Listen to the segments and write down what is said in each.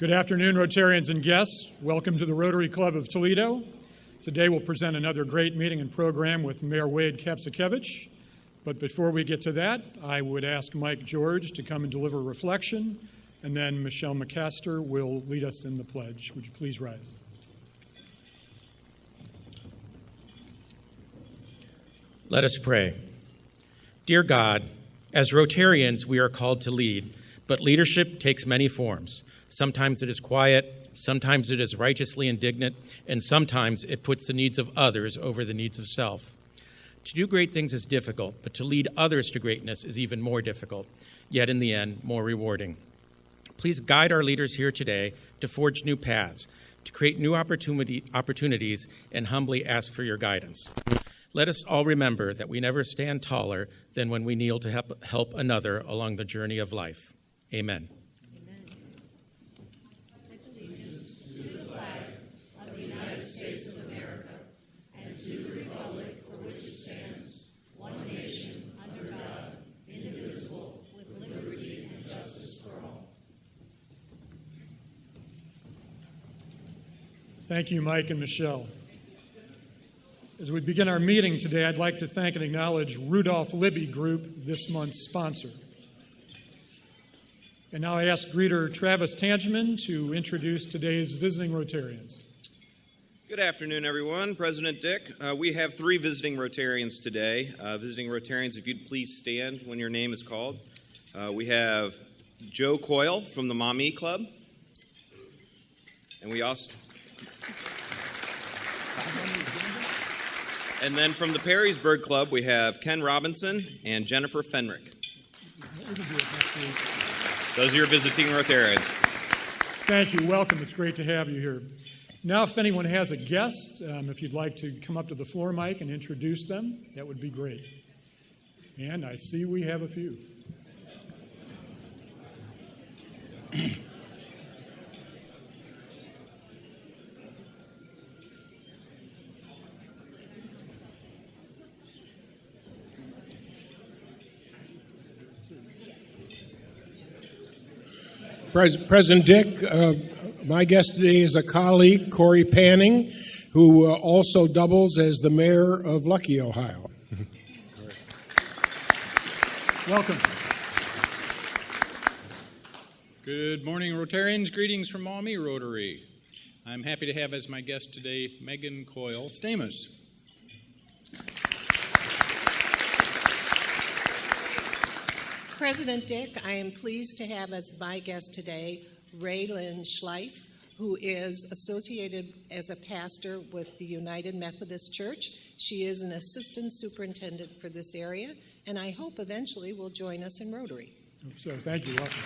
Good afternoon, Rotarians and guests. Welcome to the Rotary Club of Toledo. Today we'll present another great meeting and program with Mayor Kapszukiewicz. But before we get to that, I would ask Mike George to come and deliver reflection, and then Michelle McCaster will lead us in the pledge. Would you please rise? Let us pray. Dear God, as Rotarians, we are called to lead, but leadership takes many forms. Sometimes it is quiet, sometimes it is righteously indignant, and sometimes it puts the needs of others over the needs of self. To do great things is difficult, but to lead others to greatness is even more difficult, yet in the end, more rewarding. Please guide our leaders here today to forge new paths, to create new opportunities, and humbly ask for your guidance. Let us all remember that we never stand taller than when we kneel to help another along the journey of life. Amen. Thank you, Mike and Michelle. As we begin our meeting today, I'd like to thank and acknowledge Rudolph Libby Group, this month's sponsor. And now I ask greeter Travis Tangeman to introduce today's visiting Rotarians. Good afternoon, everyone. President Dick, we have 3 visiting Rotarians today. Visiting Rotarians, if you'd please stand when your name is called. We have Joe Coyle from the Mommy Club. And we also... And then from the Perrysburg Club, we have Ken Robinson and Jennifer Fenrick. Those are your visiting Rotarians. Thank you. Welcome. It's great to have you here. Now, if anyone has a guest, if you'd like to come up to the floor, Mike, and introduce them, that would be great. And I see we have a few. President Dick, my guest today is a colleague, Corey Panning, who also doubles as the mayor of Luckey, Ohio. Welcome. Good morning, Rotarians. Greetings from Maumee Rotary. I'm happy to have as my guest today Megan Coyle Stamos. President Dick, I am pleased to have as my guest today Raylyn Schleif, who is associated as a pastor with the United Methodist Church. She is an assistant superintendent for this area, and I hope eventually will join us in Rotary. So, thank you. Welcome.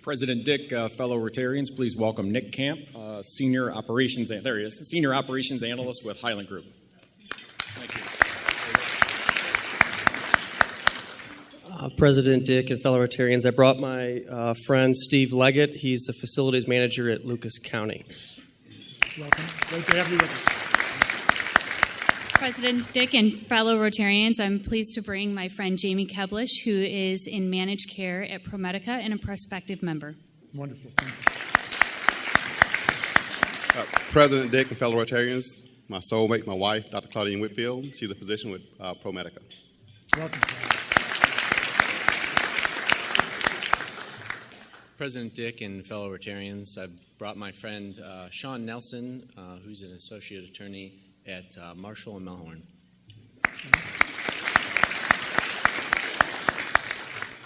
President Dick, fellow Rotarians, please welcome Nick Camp, Senior Operations Analyst with Highland Group. Thank you. President Dick and fellow Rotarians, I brought my friend Steve Leggett. He's the facilities manager at Lucas County. Welcome. Great to have you with us. President Dick and fellow Rotarians, I'm pleased to bring my friend Jamie Keblish, who is in managed care at ProMedica and a prospective member. Wonderful. President Dick and fellow Rotarians, my soulmate, my wife, Dr. Claudine Whitfield. She's a physician with ProMedica. Welcome. President Dick and fellow Rotarians, I've brought my friend Sean Nelson, who's an associate attorney at Marshall and Melhorn.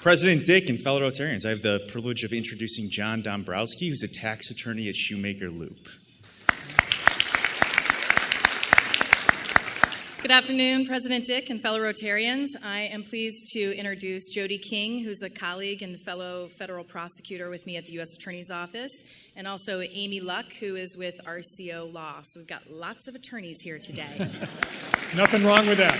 President Dick and fellow Rotarians, I have the privilege of introducing John Dombrowski, who's a tax attorney at Shoemaker Loop. Good afternoon, President Dick and fellow Rotarians. I am pleased to introduce Jody King, who's a colleague and fellow federal prosecutor with me at the U.S. Attorney's Office, and also Amy Luck, who is with RCO Law. So we've got lots of attorneys here today. Nothing wrong with that.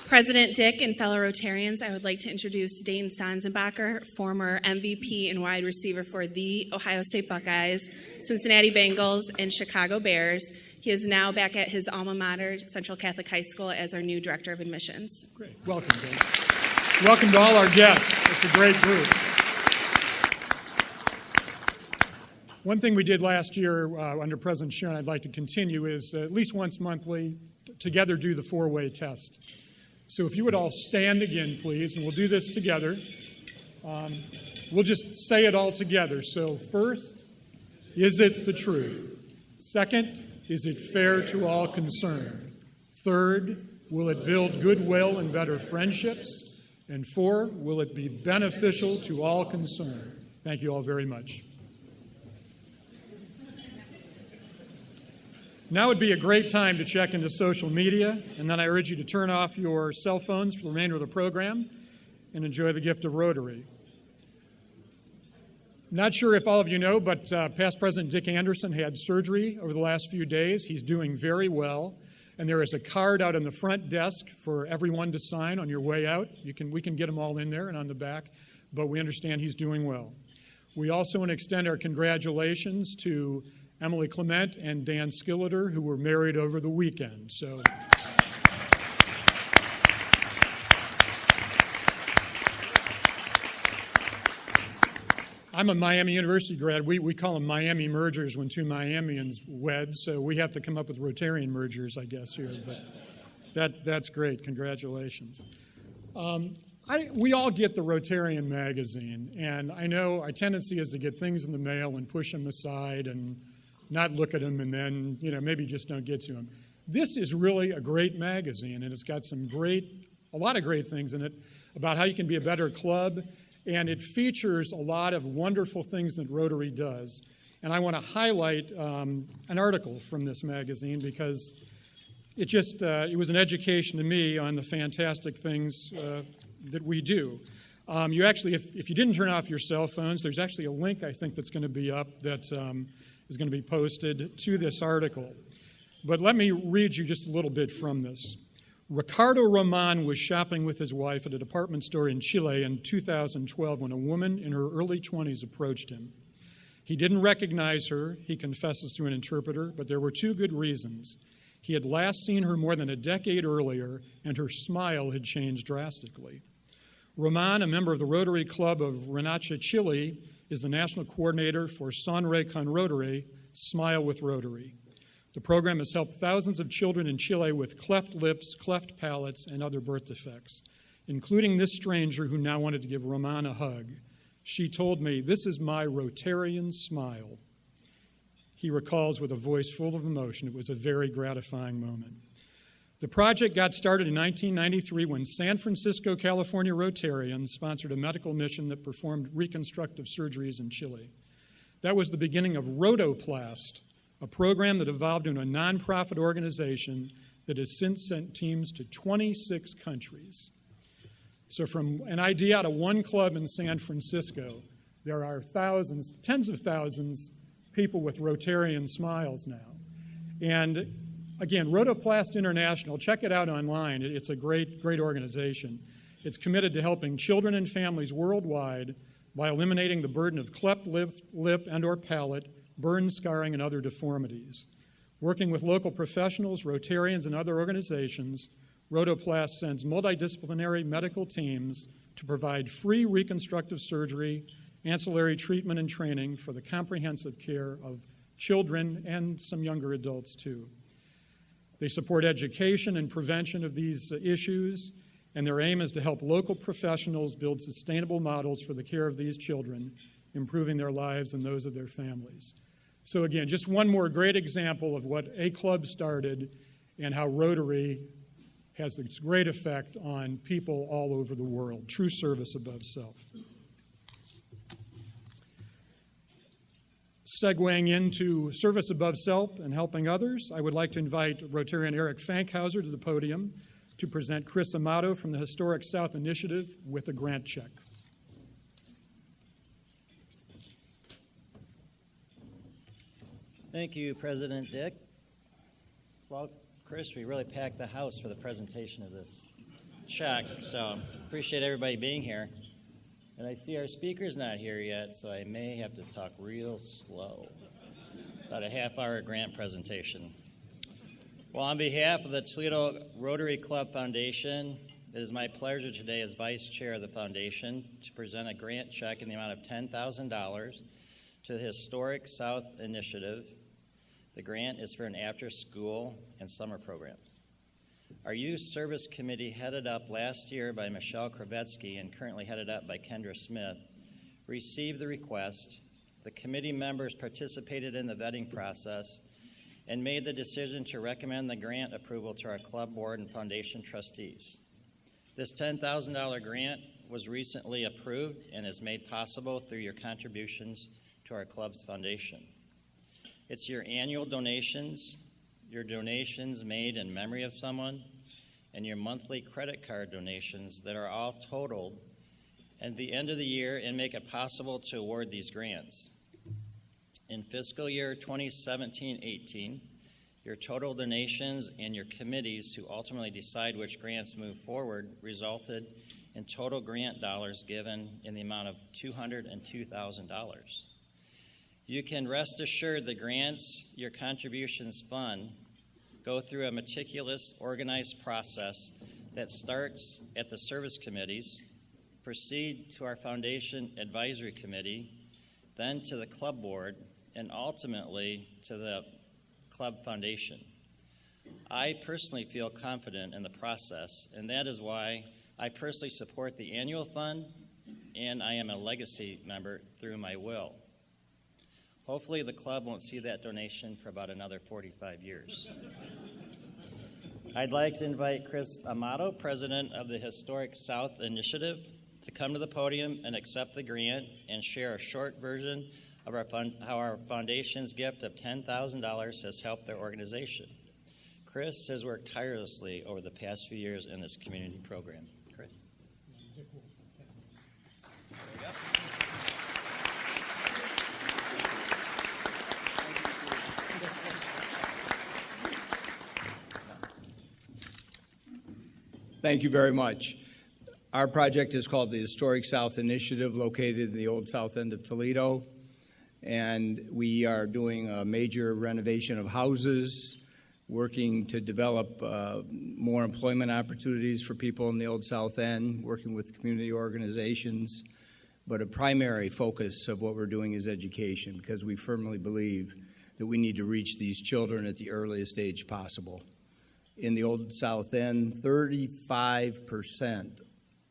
President Dick and fellow Rotarians, I would like to introduce Dane Sanzenbacher, former MVP and wide receiver for the Ohio State Buckeyes, Cincinnati Bengals, and Chicago Bears. He is now back at his alma mater, Central Catholic High School, as our new Director of Admissions. Great. Welcome, Dane. Welcome to all our guests. It's a great group. One thing we did last year under President Sharon I'd like to continue is at least once monthly, together do the four-way test. So if you would all stand again, please, and we'll do this together. We'll just say it all together. So first, is it the truth? Second, is it fair to all concerned? Third, will it build goodwill and better friendships? And four, will it be beneficial to all concerned? Thank you all very much. Now would be a great time to check into social media, and then I urge you to turn off your cell phones for the remainder of the program and enjoy the gift of Rotary. Not sure if all of you know, but past President Dick Anderson had surgery over the last few days. He's doing very well, and there is a card out on the front desk for everyone to sign on your way out. We can get them all in there and on the back, but we understand he's doing well. We also want to extend our congratulations to Emily Clement and Dan Skilleter, who were married over the weekend. So, I'm a Miami University grad. We call them Miami mergers when two Miamians wed, so we have to come up with Rotarian mergers, I guess, here. But that's great. Congratulations. We all get the Rotarian magazine, and I know our tendency is to get things in the mail and push them aside and not look at them and then, maybe just don't get to them. This is really a great magazine, and it's got a lot of great things in it about how you can be a better club, and it features a lot of wonderful things that Rotary does. And I want to highlight an article from this magazine because it was an education to me on the fantastic things that we do. You actually, if you didn't turn off your cell phones, there's actually a link, I think, that's going to be up that is going to be posted to this article. But let me read you just a little bit from this. Ricardo Roman was shopping with his wife at a department store in Chile in 2012 when a woman in her early 20s approached him. He didn't recognize her, he confesses to an interpreter, but there were two good reasons. He had last seen her more than a decade earlier, and her smile had changed drastically. Roman, a member of the Rotary Club of Renacha, Chile, is the national coordinator for Sonre con Rotary, Smile with Rotary. The program has helped thousands of children in Chile with cleft lips, cleft palates, and other birth defects, including this stranger who now wanted to give Roman a hug. She told me, "This is my Rotarian smile." He recalls with a voice full of emotion. It was a very gratifying moment. The project got started in 1993 when San Francisco, California Rotarians sponsored a medical mission that performed reconstructive surgeries in Chile. That was the beginning of Rotoplast, a program that evolved into a nonprofit organization that has since sent teams to 26 countries. So from an idea out of one club in San Francisco, there are thousands, tens of thousands, people with Rotarian smiles now. And again, Rotoplast International, check it out online. It's a great, great organization. It's committed to helping children and families worldwide by eliminating the burden of cleft lip and or palate, burn, scarring, and other deformities. Working with local professionals, Rotarians, and other organizations, Rotoplast sends multidisciplinary medical teams to provide free reconstructive surgery, ancillary treatment and training for the comprehensive care of children and some younger adults too. They support education and prevention of these issues, and their aim is to help local professionals build sustainable models for the care of these children, improving their lives and those of their families. So again, just one more great example of what a club started and how Rotary has this great effect on people all over the world. True service above self. Segueing into service above self and helping others, I would like to invite Rotarian Eric Fankhauser to the podium to present Chris Amato from the Historic South Initiative with a grant check. Thank you, President Dick. Well, Chris, we really packed the house for the presentation of this check, so appreciate everybody being here. And I see our speaker's not here yet, so I may have to talk real slow. About a half-hour grant presentation. Well, on behalf of the Toledo Rotary Club Foundation It is my pleasure today as Vice Chair of the Foundation to present a grant check in the amount of $10,000 to the Historic South Initiative. The grant is for an after-school and summer program. Our Youth Service Committee, headed up last year by Michelle Kravetsky and currently headed up by Kendra Smith, received the request. The committee members participated in the vetting process and made the decision to recommend the grant approval to our club board and foundation trustees. This $10,000 grant was recently approved and is made possible through your contributions to our club's foundation. It's your annual donations, your donations made in memory of someone, and your monthly credit card donations that are all totaled at the end of the year and make it possible to award these grants. In fiscal year 2017-18, your total donations and your committees who ultimately decide which grants move forward resulted in total grant dollars given in the amount of $202,000. You can rest assured the grants your contributions fund go through a meticulous, organized process that starts at the service committees, proceed to our foundation advisory committee, then to the club board, and ultimately to the club foundation. I personally feel confident in the process, and that is why I personally support the annual fund, and I am a legacy member through my will. Hopefully the club won't see that donation for about another 45 years. I'd like to invite Chris Amato, president of the Historic South Initiative, to come to the podium and accept the grant and share a short version of how our foundation's gift of $10,000 has helped their organization. Chris has worked tirelessly over the past few years in this community program. Chris. There you go. Thank you very much. Our project is called the Historic South Initiative, located in the old south end of Toledo. And we are doing a major renovation of houses, working to develop more employment opportunities for people in the old south end, working with community organizations. But a primary focus of what we're doing is education, because we firmly believe that we need to reach these children at the earliest age possible. In the old south end, 35%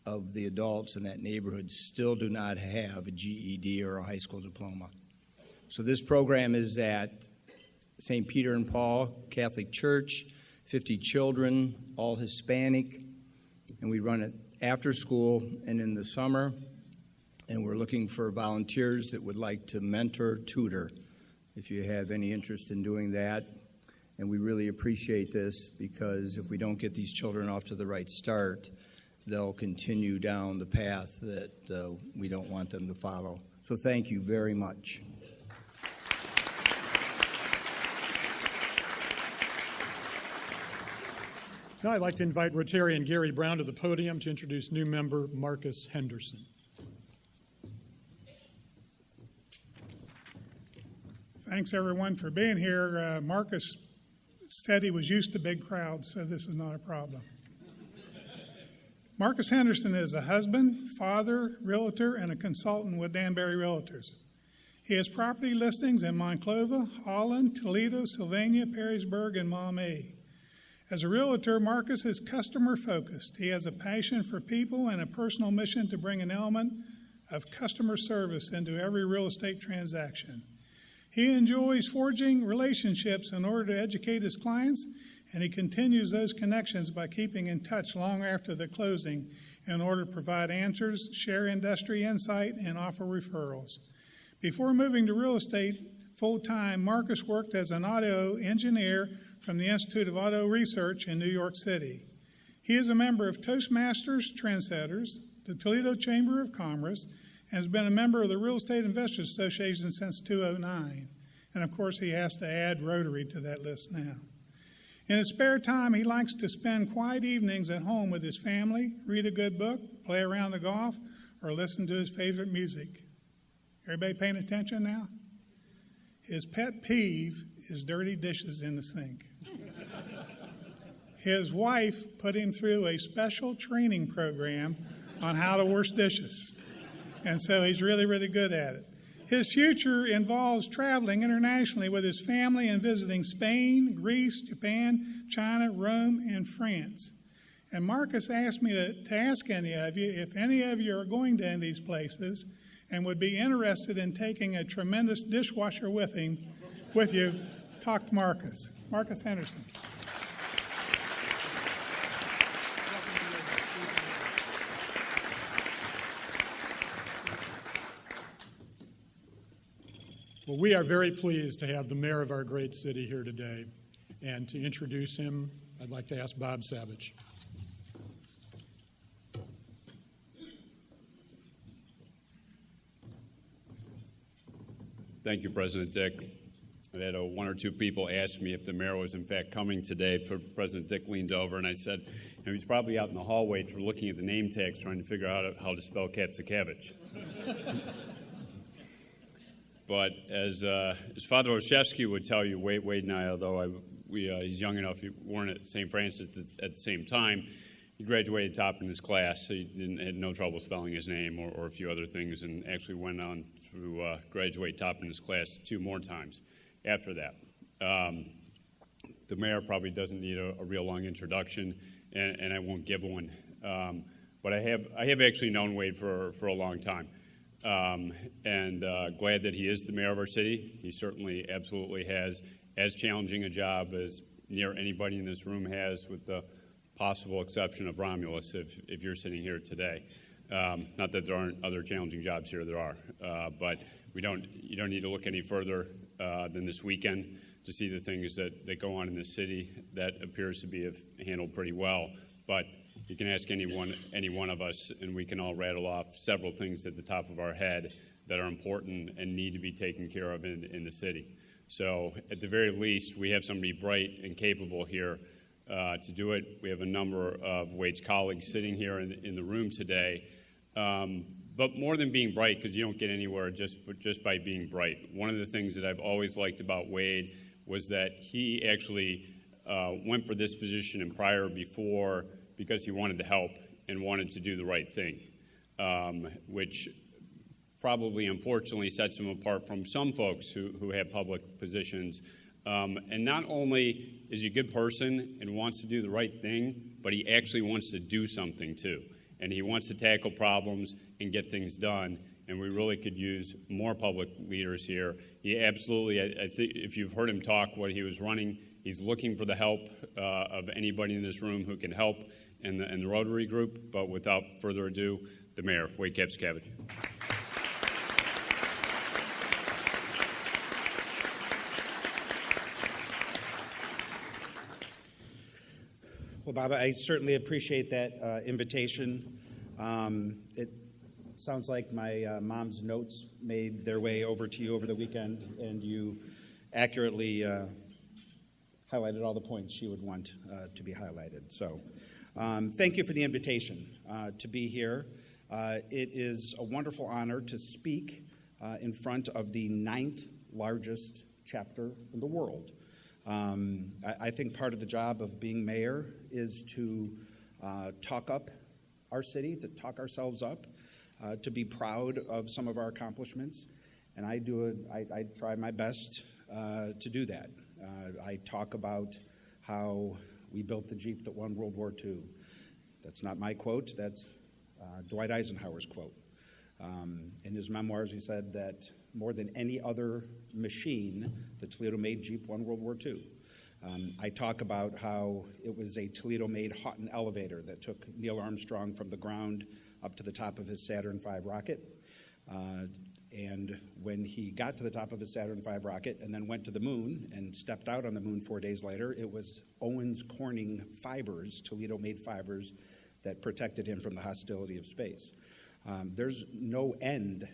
of the adults in that neighborhood still do not have a GED or a high school diploma. So this program is at St. Peter and Paul Catholic Church, 50 children, all Hispanic, and we run it after school and in the summer, and we're looking for volunteers that would like to mentor, tutor, if you have any interest in doing that. And we really appreciate this, because if we don't get these children off to the right start, they'll continue down the path that we don't want them to follow. So thank you very much. Now I'd like to invite Rotarian Gary Brown to the podium to introduce new member Marcus Henderson. Thanks, everyone, for being here. Marcus said he was used to big crowds, so this is not a problem. Marcus Henderson is a husband, father, realtor, and a consultant with Danbury Realtors. He has property listings in Monclova, Holland, Toledo, Sylvania, Perrysburg, and Maumee. As a realtor, Marcus is customer-focused. He has a passion for people and a personal mission to bring an element of customer service into every real estate transaction. He enjoys forging relationships in order to educate his clients, and he continues those connections by keeping in touch long after the closing in order to provide answers, share industry insight, and offer referrals. Before moving to real estate full-time, Marcus worked as an auto engineer from the Institute of Auto Research in New York City. He is a member of Toastmasters Trendsetters, the Toledo Chamber of Commerce, and has been a member of the Real Estate Investors Association since 2009. And of course, he has to add Rotary to that list now. In his spare time, he likes to spend quiet evenings at home with his family, read a good book, play around the golf, or listen to his favorite music. Everybody paying attention now? His pet peeve is dirty dishes in the sink. His wife put him through a special training program on how to wash dishes. And so he's really, really good at it. His future involves traveling internationally with his family and visiting Spain, Greece, Japan, China, Rome, and France. And Marcus asked me to ask any of you, if any of you are going to any of these places and would be interested in taking a tremendous dishwasher with you, talk to Marcus. Marcus Henderson. Well, we are very pleased to have the mayor of our great city here today. And to introduce him, I'd like to ask Bob Savage. Thank you, President Dick. I had one or two people ask me if the mayor was in fact coming today. President Dick leaned over and I said, he's probably out in the hallway looking at the name tags trying to figure out how to spell Kapszukiewicz. But as Father Olszewski would tell you, Wade and I, although he's young enough, we weren't at St. Francis at the same time, he graduated top in his class. So he had no trouble spelling his name or a few other things, and actually went on to graduate top in his class 2 more times after that. The mayor probably doesn't need a real long introduction, and I won't give one. But I have actually known Wade for a long time. And glad that he is the mayor of our city. He certainly absolutely has as challenging a job as near anybody in this room has, with the possible exception of Romulus, if you're sitting here today. Not that there aren't other challenging jobs here, there are. But you don't need to look any further than this weekend to see the things that go on in the city. That appears to be handled pretty well. But you can ask any one of us, and we can all rattle off several things at the top of our head that are important and need to be taken care of in the city. So at the very least, we have somebody bright and capable here to do it. We have a number of Wade's colleagues sitting here in the room today. But more than being bright, because you don't get anywhere just by being bright. One of the things that I've always liked about Wade was that he actually went for this position and before because he wanted to help and wanted to do the right thing, which probably unfortunately sets him apart from some folks who have public positions. And not only is he a good person and wants to do the right thing, but he actually wants to do something too. And he wants to tackle problems and get things done. And we really could use more public leaders here. He absolutely, I think if you've heard him talk what he was running, he's looking for the help of anybody in this room who can help in the Rotary group. But without further ado, the mayor, Wade Kapszukiewicz. Well, Bob, I certainly appreciate that invitation. It sounds like my mom's notes made their way over to you over the weekend, and you accurately highlighted all the points she would want to be highlighted. So thank you for the invitation to be here. It is a wonderful honor to speak in front of the 9th largest chapter in the world. I think part of the job of being mayor is to talk up our city, to talk ourselves up, to be proud of some of our accomplishments, and I try my best to do that. I talk about how we built the Jeep that won World War II. That's not my quote, that's Dwight Eisenhower's quote. In his memoirs, he said that more than any other machine, the Toledo-made Jeep won World War II. I talk about how it was a Toledo-made Houghton elevator that took Neil Armstrong from the ground up to the top of his Saturn V rocket. And when he got to the top of his Saturn V rocket and then went to the moon and stepped out on the moon 4 days later, it was Owens Corning fibers, Toledo-made fibers, that protected him from the hostility of space. There's no end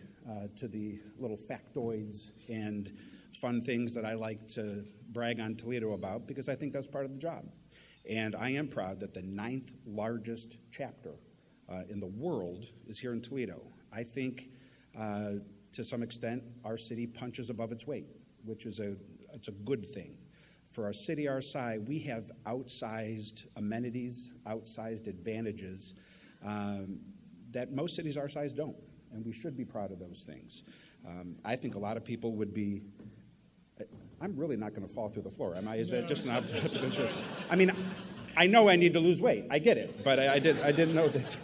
to the little factoids and fun things that I like to brag on Toledo about, because I think that's part of the job. And I am proud that the 9th largest chapter in the world is here in Toledo. I think to some extent our city punches above its weight, which is it's a good thing For a city our size, we have outsized amenities, outsized advantages that most cities our size don't, and we should be proud of those things. I think a lot of people would be. I'm really not going to fall through the floor, am I? Is that just an observation? I mean, I know I need to lose weight. I get it, but I didn't know that.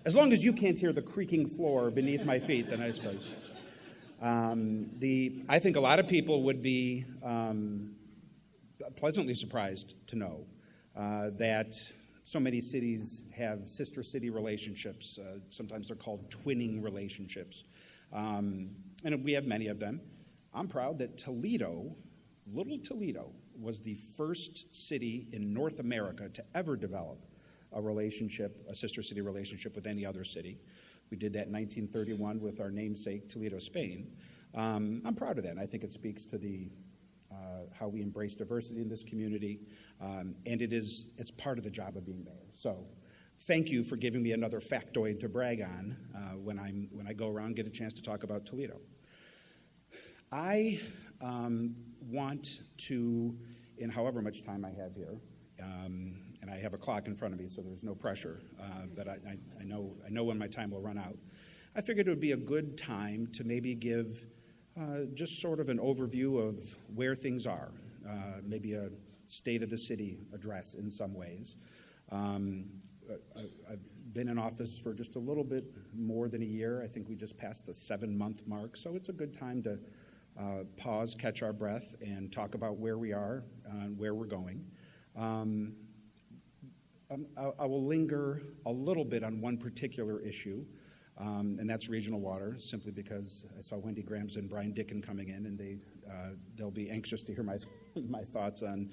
As long as you can't hear the creaking floor beneath my feet, then I suppose. I think a lot of people would be pleasantly surprised to know that so many cities have sister city relationships. Sometimes they're called twinning relationships. And we have many of them. I'm proud that Toledo, little Toledo, was the first city in North America to ever develop a relationship, a sister city relationship with any other city. We did that in 1931 with our namesake, Toledo, Spain. I'm proud of that, and I think it speaks to how we embrace diversity in this community, and it's part of the job of being mayor. So thank you for giving me another factoid to brag on when I go around and get a chance to talk about Toledo. I want to, in however much time I have here, and I have a clock in front of me, so there's no pressure, but I know when my time will run out. I figured it would be a good time to maybe give just sort of an overview of where things are, maybe a state of the city address in some ways. I've been in office for just a little bit more than a year. I think we just passed the 7-month mark, so it's a good time to pause, catch our breath, and talk about where we are and where we're going. I will linger a little bit on one particular issue, and that's regional water, simply because I saw Wendy Grams and Brian Dicken coming in, and they'll be anxious to hear my thoughts on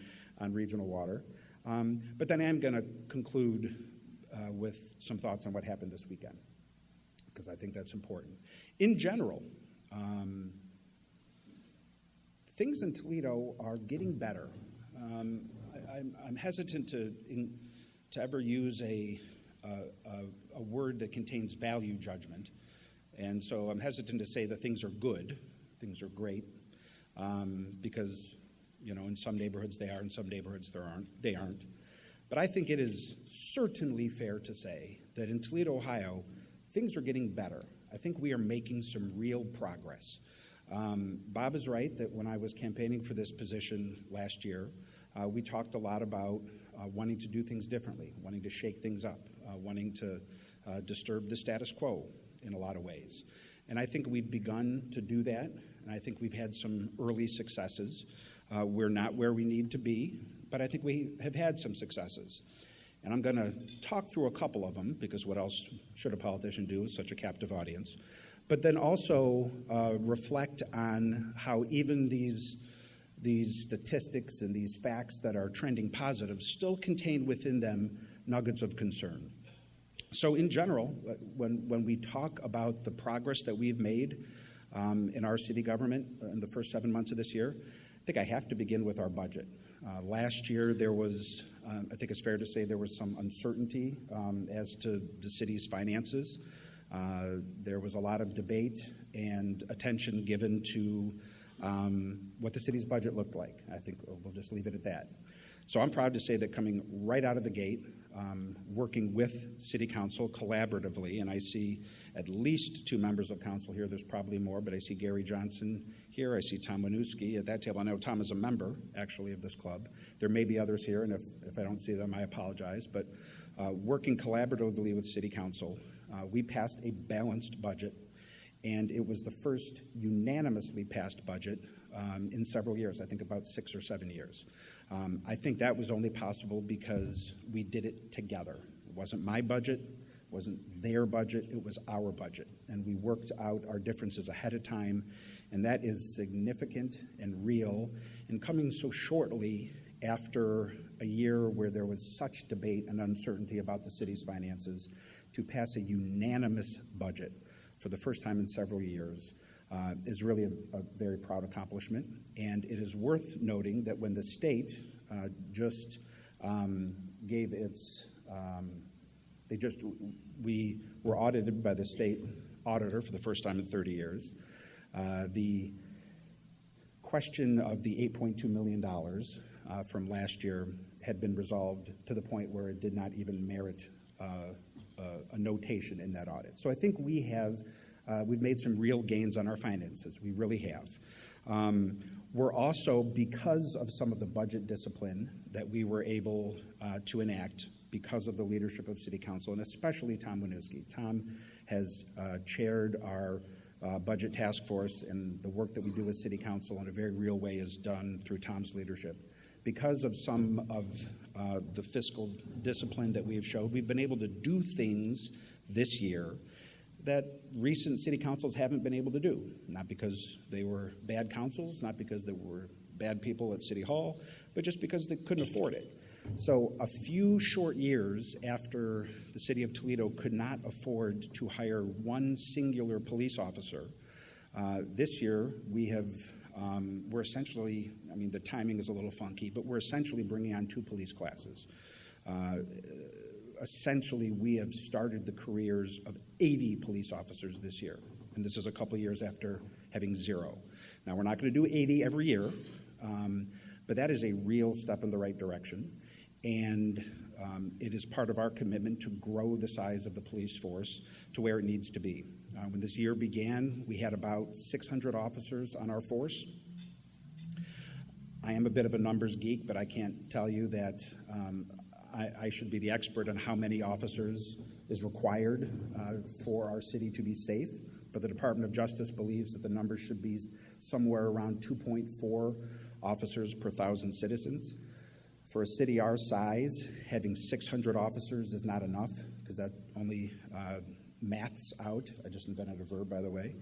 regional water. But then I am going to conclude with some thoughts on what happened this weekend, because I think that's important. In general, things in Toledo are getting better. I'm hesitant to ever use a word that contains value judgment, and so I'm hesitant to say that things are good, things are great, because in some neighborhoods they are, in some neighborhoods they aren't. But I think it is certainly fair to say that in Toledo, Ohio, things are getting better. I think we are making some real progress. Bob is right that when I was campaigning for this position last year, we talked a lot about wanting to do things differently, wanting to shake things up, wanting to disturb the status quo in a lot of ways. And I think we've begun to do that, and I think we've had some early successes. We're not where we need to be, but I think we have had some successes. And I'm going to talk through a couple of them, because what else should a politician do with such a captive audience? But then also reflect on how even these statistics and these facts that are trending positive still contain within them nuggets of concern. So in general, when we talk about the progress that we've made in our city government in the first 7 months of this year, I think I have to begin with our budget. Last year there was, I think it's fair to say, there was some uncertainty as to the city's finances. There was a lot of debate and attention given to what the city's budget looked like. I think we'll just leave it at that. So I'm proud to say that coming right out of the gate, working with City Council collaboratively, and I see at least 2 members of council here. There's probably more, but I see Gary Johnson here. I see Tom Winooski at that table. I know Tom is a member, actually, of this club. There may be others here, and if I don't see them, I apologize. But working collaboratively with City Council, we passed a balanced budget, and it was the first unanimously passed budget in several years, I think about 6 or 7 years. I think that was only possible because we did it together. It wasn't my budget, it wasn't their budget, it was our budget. And we worked out our differences ahead of time, and that is significant and real. And coming so shortly after a year where there was such debate and uncertainty about the city's finances, to pass a unanimous budget for the first time in several years is really a very proud accomplishment. And it is worth noting that when the state just gave its, we were audited by the state auditor for the first time in 30 years. The question of the $8.2 million from last year had been resolved to the point where it did not even merit a notation in that audit. So I think we've made some real gains on our finances. We really have. We're also, because of some of the budget discipline that we were able to enact because of the leadership of City Council, and especially Tom Winooski. Tom has chaired our budget task force, and the work that we do with City Council in a very real way is done through Tom's leadership. Because of some of the fiscal discipline that we have showed, we've been able to do things this year that recent city councils haven't been able to do. Not because they were bad councils, not because there were bad people at City Hall, but just because they couldn't afford it. So a few short years after the city of Toledo could not afford to hire one singular police officer, this year we're essentially, I mean, the timing is a little funky, but we're essentially bringing on 2 police classes. Essentially, we have started the careers of 80 police officers this year, and this is a couple years after having 0. Now, we're not going to do 80 every year, but that is a real step in the right direction, and it is part of our commitment to grow the size of the police force to where it needs to be. When this year began, we had about 600 officers on our force. I am a bit of a numbers geek, but I can't tell you that I should be the expert on how many officers is required for our city to be safe, but the Department of Justice believes that the number should be somewhere around 2.4 officers per 1,000 citizens. For a city our size, having 600 officers is not enough, because that only maths out, I just invented a verb, by the way,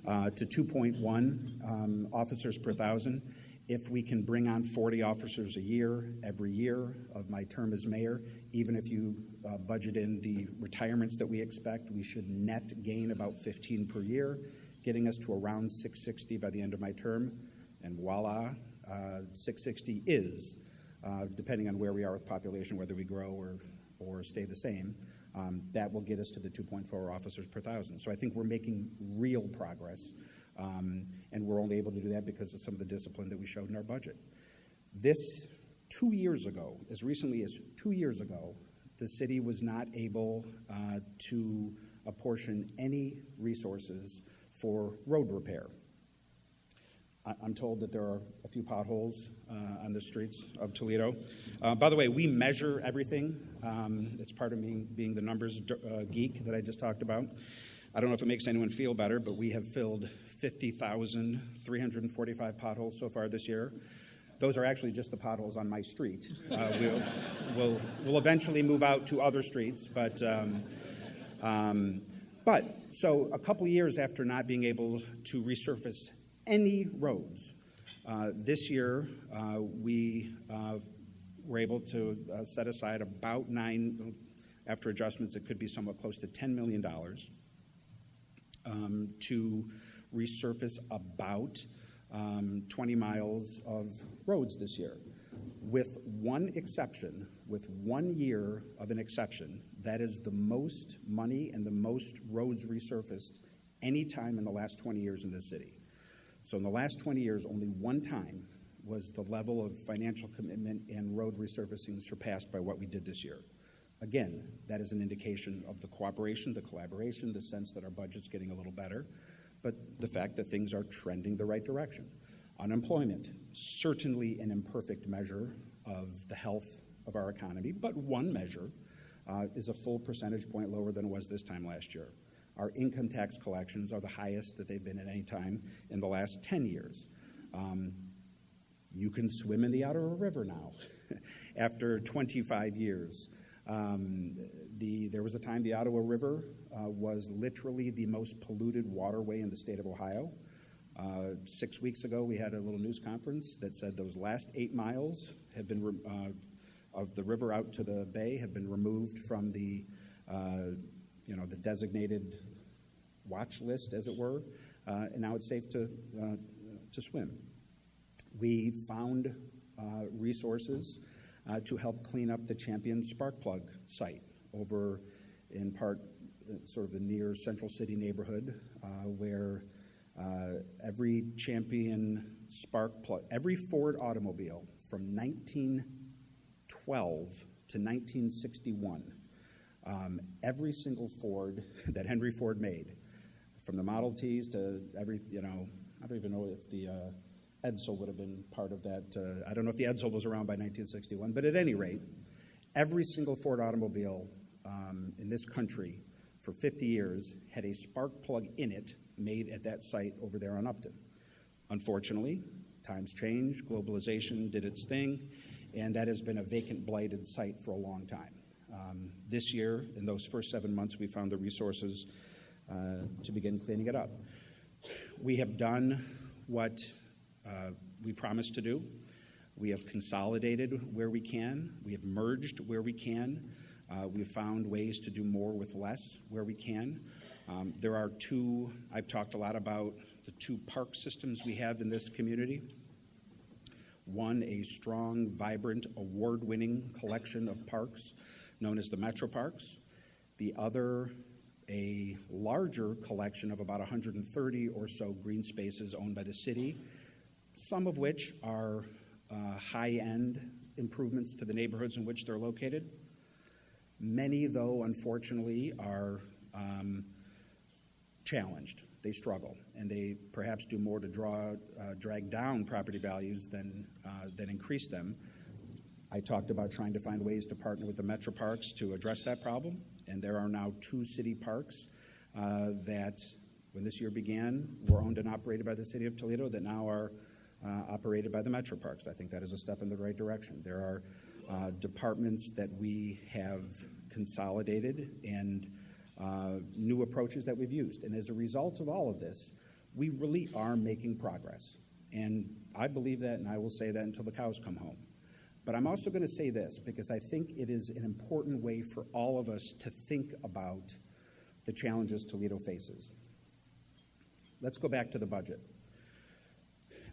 to 2.1 officers per 1,000. If we can bring on 40 officers a year, every year of my term as mayor, even if you budget in the retirements that we expect, we should net gain about 15 per year, getting us to around 660 by the end of my term. And voila, 660 is, depending on where we are with population, whether we grow or stay the same, that will get us to the 2.4 officers per 1,000. So I think we're making real progress. And we're only able to do that because of some of the discipline that we showed in our budget. This 2 years ago, as recently as 2 years ago, the city was not able to apportion any resources for road repair. I'm told that there are a few potholes on the streets of Toledo. By the way, we measure everything. It's part of me being the numbers geek that I just talked about. I don't know if it makes anyone feel better, but we have filled 50,345 potholes so far this year. Those are actually just the potholes on my street. We'll eventually move out to other streets, but so a couple of years after not being able to resurface any roads, this year we were able to set aside about after adjustments, it could be somewhat close to $10 million to resurface about 20 miles of roads this year. With one exception, with 1 year of an exception, that is the most money and the most roads resurfaced any time in the last 20 years in this city. So in the last 20 years, only one time was the level of financial commitment and road resurfacing surpassed by what we did this year. Again, that is an indication of the cooperation, the collaboration, the sense that our budget's getting a little better, but the fact that things are trending the right direction. Unemployment, certainly an imperfect measure of the health of our economy, but one measure is a full percentage point lower than it was this time last year. Our income tax collections are the highest that they've been at any time in the last 10 years. You can swim in the Ottawa River now after 25 years. There was a time the Ottawa River was literally the most polluted waterway in the state of Ohio. 6 weeks ago, we had a little news conference that said those last 8 miles have been of the river out to the bay have been removed from the the designated watch list, as it were, and now it's safe to swim. We found resources to help clean up the Champion Spark Plug site over in part sort of the near Central City neighborhood where every Champion spark plug, every Ford automobile from 1912 to 1961, every single Ford that Henry Ford made, from the Model Ts to every, I don't even know if the Edsel would have been part of that. I don't know if the Edsel was around by 1961, but at any rate, every single Ford automobile in this country for 50 years had a spark plug in it made at that site over there on Upton. Unfortunately, times changed, globalization did its thing, and that has been a vacant, blighted site for a long time. This year, in those first 7 months, we found the resources to begin cleaning it up. We have done what we promised to do. We have consolidated where we can. We have merged where we can. We've found ways to do more with less where we can. There are two, I've talked a lot about the two park systems we have in this community. One, a strong, vibrant, award-winning collection of parks known as the Metro Parks. The other, a larger collection of about 130 or so green spaces owned by the city, some of which are high-end improvements to the neighborhoods in which they're located. Many, though, unfortunately, are challenged. They struggle, and they perhaps do more to drag down property values than increase them. I talked about trying to find ways to partner with the Metro Parks to address that problem, and there are now 2 city parks that, when this year began, were owned and operated by the City of Toledo that now are operated by the Metro Parks. I think that is a step in the right direction. There are departments that we have consolidated and new approaches that we've used. And as a result of all of this, we really are making progress. And I believe that, and I will say that until the cows come home. But I'm also going to say this, because I think it is an important way for all of us to think about the challenges Toledo faces. Let's go back to the budget.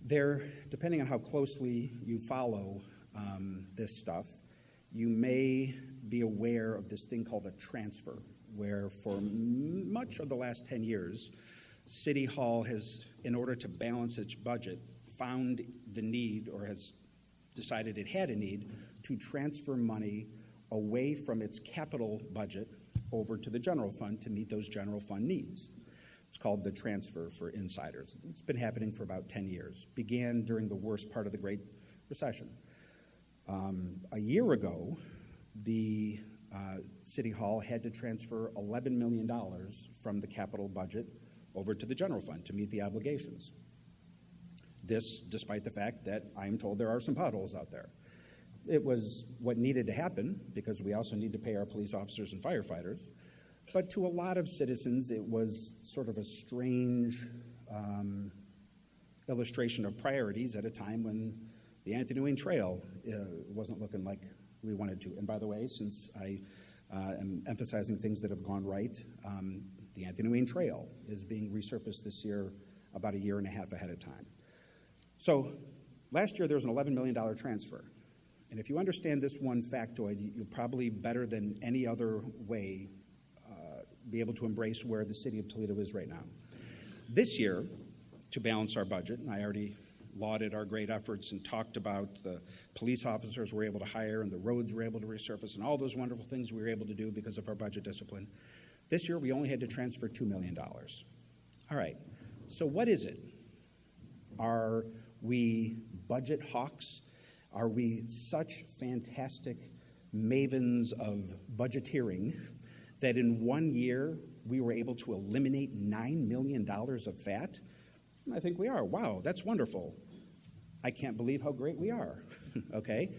There, depending on how closely you follow this stuff, you may be aware of this thing called a transfer, where for much of the last 10 years, City Hall has, in order to balance its budget, found the need, or has decided it had a need, to transfer money away from its capital budget over to the general fund to meet those general fund needs. It's called the transfer for insiders. It's been happening for about 10 years. Began during the worst part of the Great Recession. A year ago, the City Hall had to transfer $11 million from the capital budget over to the general fund to meet the obligations. This, despite the fact that I'm told there are some potholes out there. It was what needed to happen, because we also need to pay our police officers and firefighters. But to a lot of citizens, it was sort of a strange illustration of priorities at a time when the Anthony Wayne Trail wasn't looking like we wanted to. And by the way, since I am emphasizing things that have gone right, the Anthony Wayne Trail is being resurfaced this year about a year and a half ahead of time. So last year there was an $11 million transfer. And if you understand this one factoid, you'll probably, better than any other way, be able to embrace where the city of Toledo is right now. This year, to balance our budget, and I already lauded our great efforts and talked about the police officers we're able to hire and the roads we're able to resurface and all those wonderful things we were able to do because of our budget discipline. This year, we only had to transfer $2 million. All right, so what is it? Are we budget hawks? Are we such fantastic mavens of budgeteering that in 1 year we were able to eliminate $9 million of fat? I think we are. Wow, that's wonderful. I can't believe how great we are. Okay?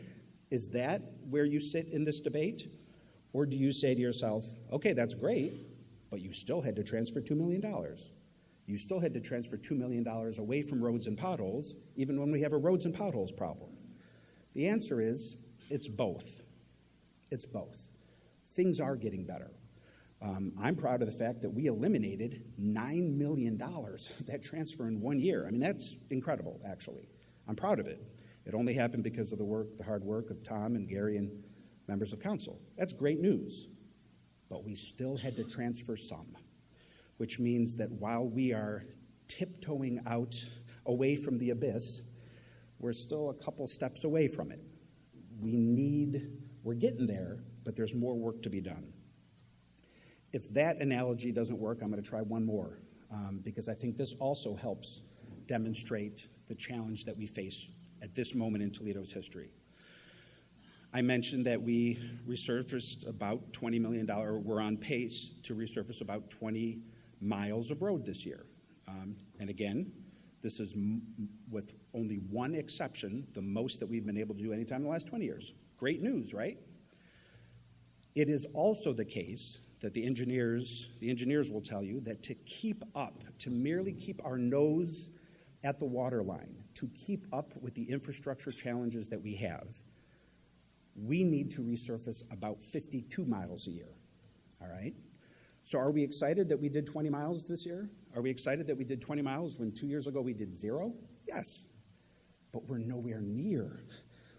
Is that where you sit in this debate? Or do you say to yourself, okay, that's great, but you still had to transfer $2 million. You still had to transfer $2 million away from roads and potholes, even when we have a roads and potholes problem. The answer is, it's both. It's both. Things are getting better. I'm proud of the fact that we eliminated $9 million of that transfer in 1 year. I mean, that's incredible, actually. I'm proud of it. It only happened because of the hard work of Tom and Gary and members of council. That's great news. But we still had to transfer some, which means that while we are tiptoeing out away from the abyss. We're still a couple steps away from it. We're getting there, but there's more work to be done. If that analogy doesn't work, I'm going to try one more, because I think this also helps demonstrate the challenge that we face at this moment in Toledo's history. I mentioned that we resurfaced about $20 million. We're on pace to resurface about 20 miles of road this year. And again, this is, with only one exception, the most that we've been able to do any time in the last 20 years. Great news, right? It is also the case that the engineers will tell you that to merely keep our nose at the water line, to keep up with the infrastructure challenges that we have, we need to resurface about 52 miles a year, all right? So are we excited that we did 20 miles this year? Are we excited that we did 20 miles when 2 years ago we did 0? Yes, but we're nowhere near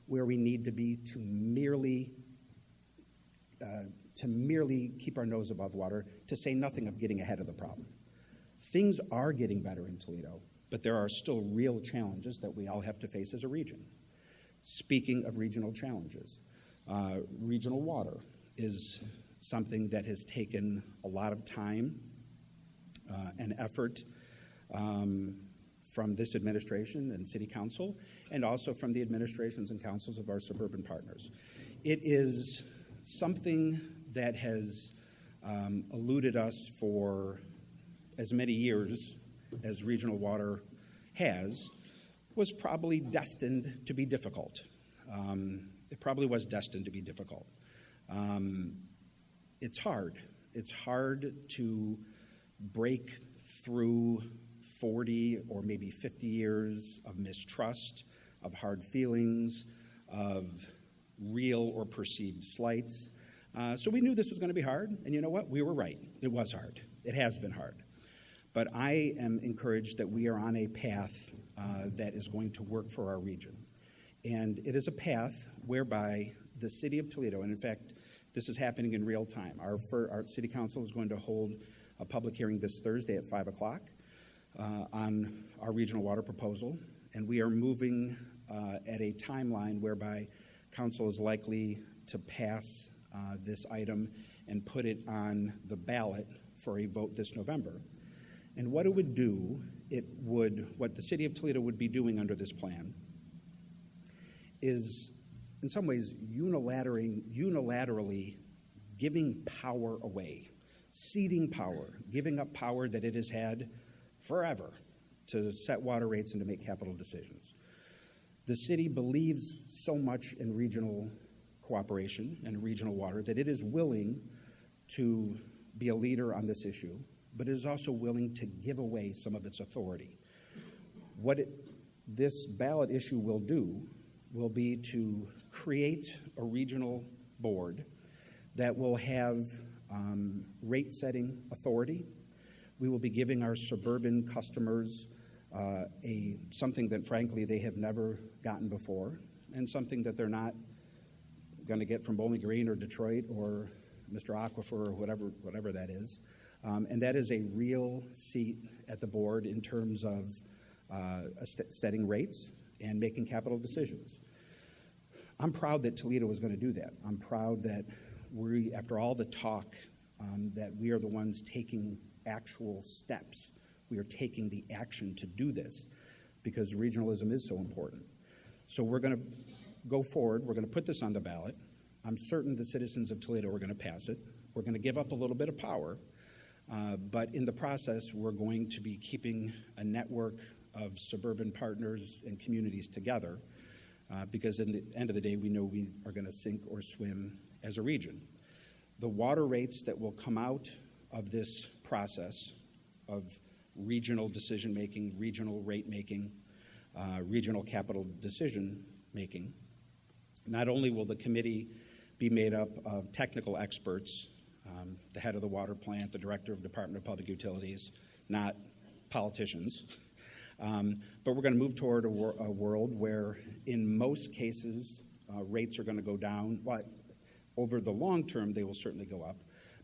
where we need to be to merely keep our nose above water, to say nothing of getting ahead of the problem. Things are getting better in Toledo, but there are still real challenges that we all have to face as a region. Speaking of regional challenges, regional water is something that has taken a lot of time and effort from this administration and city council, and also from the administrations and councils of our suburban partners. It is something that has eluded us for as many years as regional water was probably destined to be difficult. It probably was destined to be difficult. It's hard. It's hard to break through 40 or maybe 50 years of mistrust, of hard feelings, of real or perceived slights. So we knew this was going to be hard, and you know what? We were right. It was hard. It has been hard. But I am encouraged that we are on a path that is going to work for our region. And it is a path whereby the city of Toledo, and in fact, this is happening in real time. Our city council is going to hold a public hearing this Thursday at 5 o'clock on our regional water proposal, and we are moving at a timeline whereby council is likely to pass this item and put it on the ballot for a vote this November. And what it would do, what the city of Toledo would be doing under this plan is, in some ways, unilaterally giving power away, ceding power, giving up power that it has had forever to set water rates and to make capital decisions. The city believes so much in regional cooperation and regional water that it is willing to be a leader on this issue, but it is also willing to give away some of its authority. What this ballot issue will do will be to create a regional board that will have rate-setting authority. We will be giving our suburban customers something that, frankly, they have never gotten before, and something that they're not going to get from Bowling Green or Detroit or Mr. Aquifer or whatever that is. And that is a real seat at the board in terms of setting rates and making capital decisions. I'm proud that Toledo is going to do that. I'm proud that we, after all the talk, that we are the ones taking actual steps. We are taking the action to do this because regionalism is so important. So we're going to go forward. We're going to put this on the ballot. I'm certain the citizens of Toledo are going to pass it. We're going to give up a little bit of power, but in the process, we're going to be keeping a network of suburban partners and communities together because in the end of the day, we know we are going to sink or swim as a region. The water rates that will come out of this process of regional decision-making, regional rate-making, regional capital decision-making, not only will the committee be made up of technical experts, the head of the water plant, the director of the Department of Public Utilities, not politicians, but we're going to move toward a world where, in most cases, rates are going to go down. But over the long term, they will certainly go up.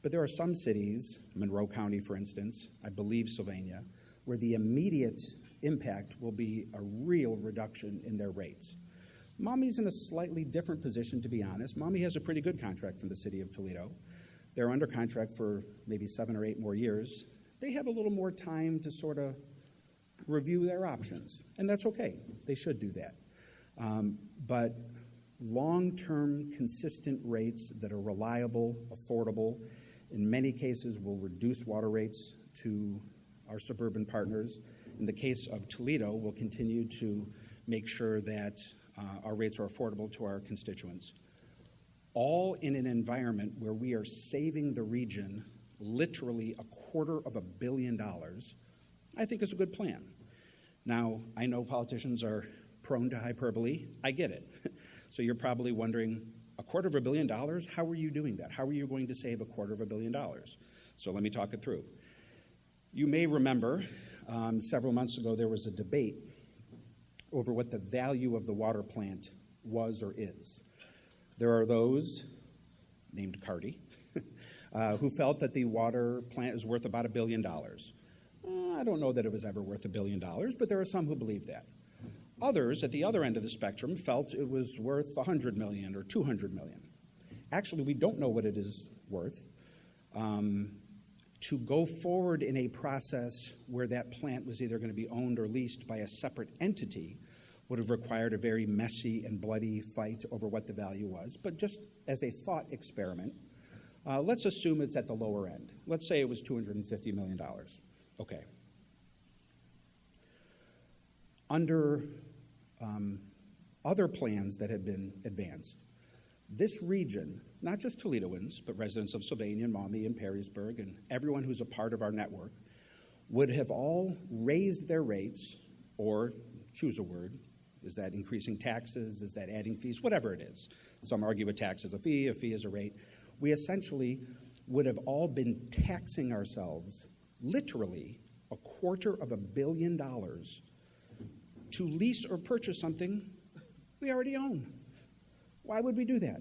But there are some cities, Monroe County, for instance, I believe Sylvania, where the immediate impact will be a real reduction in their rates. Maume's in a slightly different position, to be honest. Maumee has a pretty good contract from the city of Toledo. They're under contract for maybe 7 or 8 more years. They have a little more time to sort of review their options, and that's okay. They should do that. But long-term, consistent rates that are reliable, affordable, in many cases will reduce water rates to our suburban partners. In the case of Toledo, we'll continue to make sure that our rates are affordable to our constituents. All in an environment where we are saving the region literally $250 million, I think is a good plan. Now, I know politicians are prone to hyperbole. I get it. So you're probably wondering, $250 million? How are you doing that? How are you going to save $250 million? So let me talk it through. You may remember several months ago there was a debate over what the value of the water plant was or is. There are those, named Cardi, who felt that the water plant is worth about $1 billion. I don't know that it was ever worth $1 billion, but there are some who believe that. Others, at the other end of the spectrum, felt it was worth $100 million or $200 million. Actually, we don't know what it is worth. To go forward in a process where that plant was either going to be owned or leased by a separate entity would have required a very messy and bloody fight over what the value was. But just as a thought experiment, let's assume it's at the lower end. Let's say it was $250 million. Okay. Under other plans that had been advanced, this region, not just Toledoans, but residents of Sylvania and Maumee and Perrysburg and everyone who's a part of our network, would have all raised their rates, or choose a word. Is that increasing taxes? Is that adding fees? Whatever it is. Some argue a tax is a fee is a rate. We essentially would have all been taxing ourselves literally $250 million to lease or purchase something we already own. Why would we do that?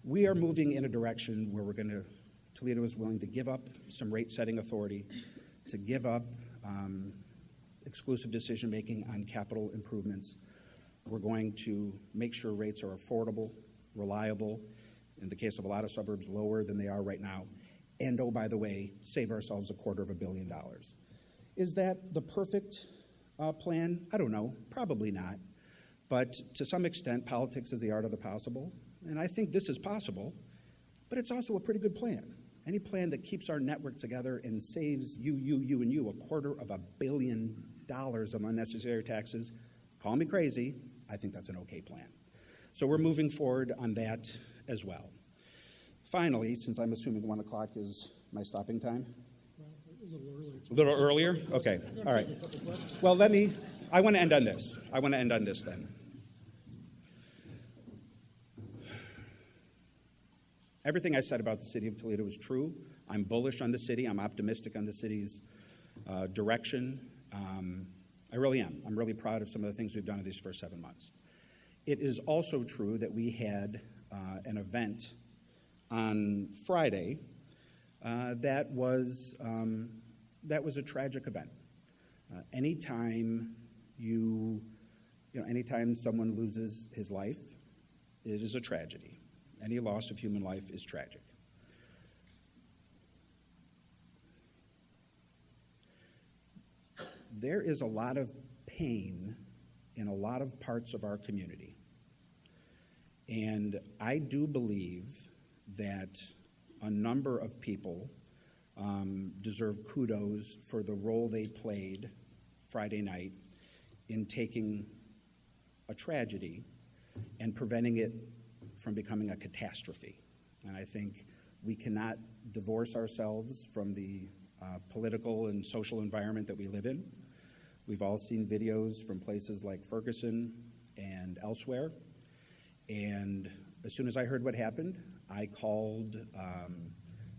We are moving in a direction where Toledo is willing to give up some rate-setting authority, to give up exclusive decision-making on capital improvements. We're going to make sure rates are affordable, reliable, in the case of a lot of suburbs, lower than they are right now, and, oh, by the way, save ourselves $250 million. Is that the perfect plan? I don't know. Probably not. But to some extent, politics is the art of the possible, and I think this is possible, but it's also a pretty good plan. Any plan that keeps our network together and saves you, and you $250 million of unnecessary taxes, call me crazy, I think that's an okay plan. So we're moving forward on that as well. Finally, since I'm assuming 1 o'clock is my stopping time. A little earlier? Okay, all right. Well, I want to end on this. Then. Everything I said about the city of Toledo is true. I'm bullish on the city. I'm optimistic on the city's direction. I really am. I'm really proud of some of the things we've done in these first 7 months. It is also true that we had an event on Friday that was a tragic event. Anytime anytime someone loses his life, it is a tragedy. Any loss of human life is tragic. There is a lot of pain in a lot of parts of our community. And I do believe that a number of people deserve kudos for the role they played Friday night in taking a tragedy and preventing it from becoming a catastrophe. And I think we cannot divorce ourselves from the political and social environment that we live in. We've all seen videos from places like Ferguson and elsewhere. And as soon as I heard what happened, I called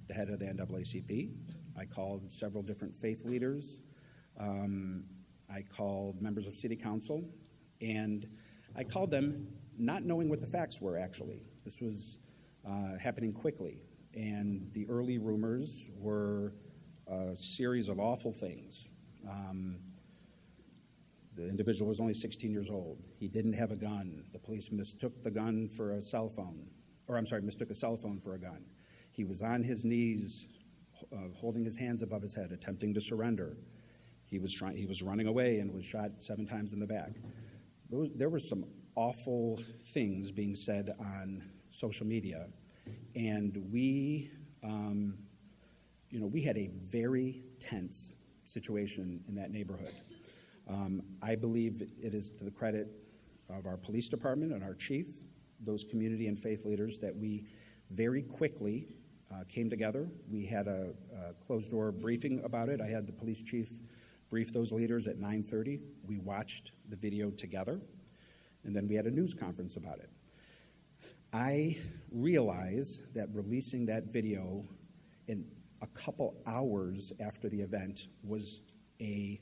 the head of the NAACP. I called several different faith leaders. I called members of city council. And I called them not knowing what the facts were, actually. This was happening quickly. And the early rumors were a series of awful things. The individual was only 16 years old. He didn't have a gun. The police mistook the gun for a cell phone, mistook a cell phone for a gun. He was on his knees, holding his hands above his head, attempting to surrender. He was running away and was shot 7 times in the back. There were some awful things being said on social media, and we had a very tense situation in that neighborhood. I believe it is to the credit of our police department and our chief, those community and faith leaders, that we very quickly came together. We had a closed-door briefing about it. I had the police chief brief those leaders at 9:30. We watched the video together, and then we had a news conference about it. I realize that releasing that video in a couple hours after the event was a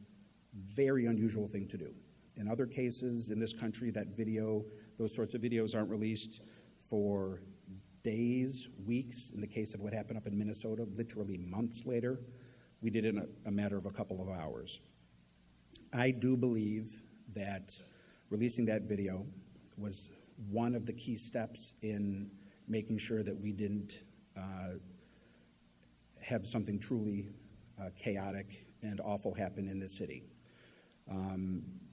very unusual thing to do. In other cases in this country, those sorts of videos aren't released for days, weeks. In the case of what happened up in Minnesota, literally months later. We did it in a matter of a couple of hours. I do believe that releasing that video was one of the key steps in making sure that we didn't have something truly chaotic and awful happen in this city.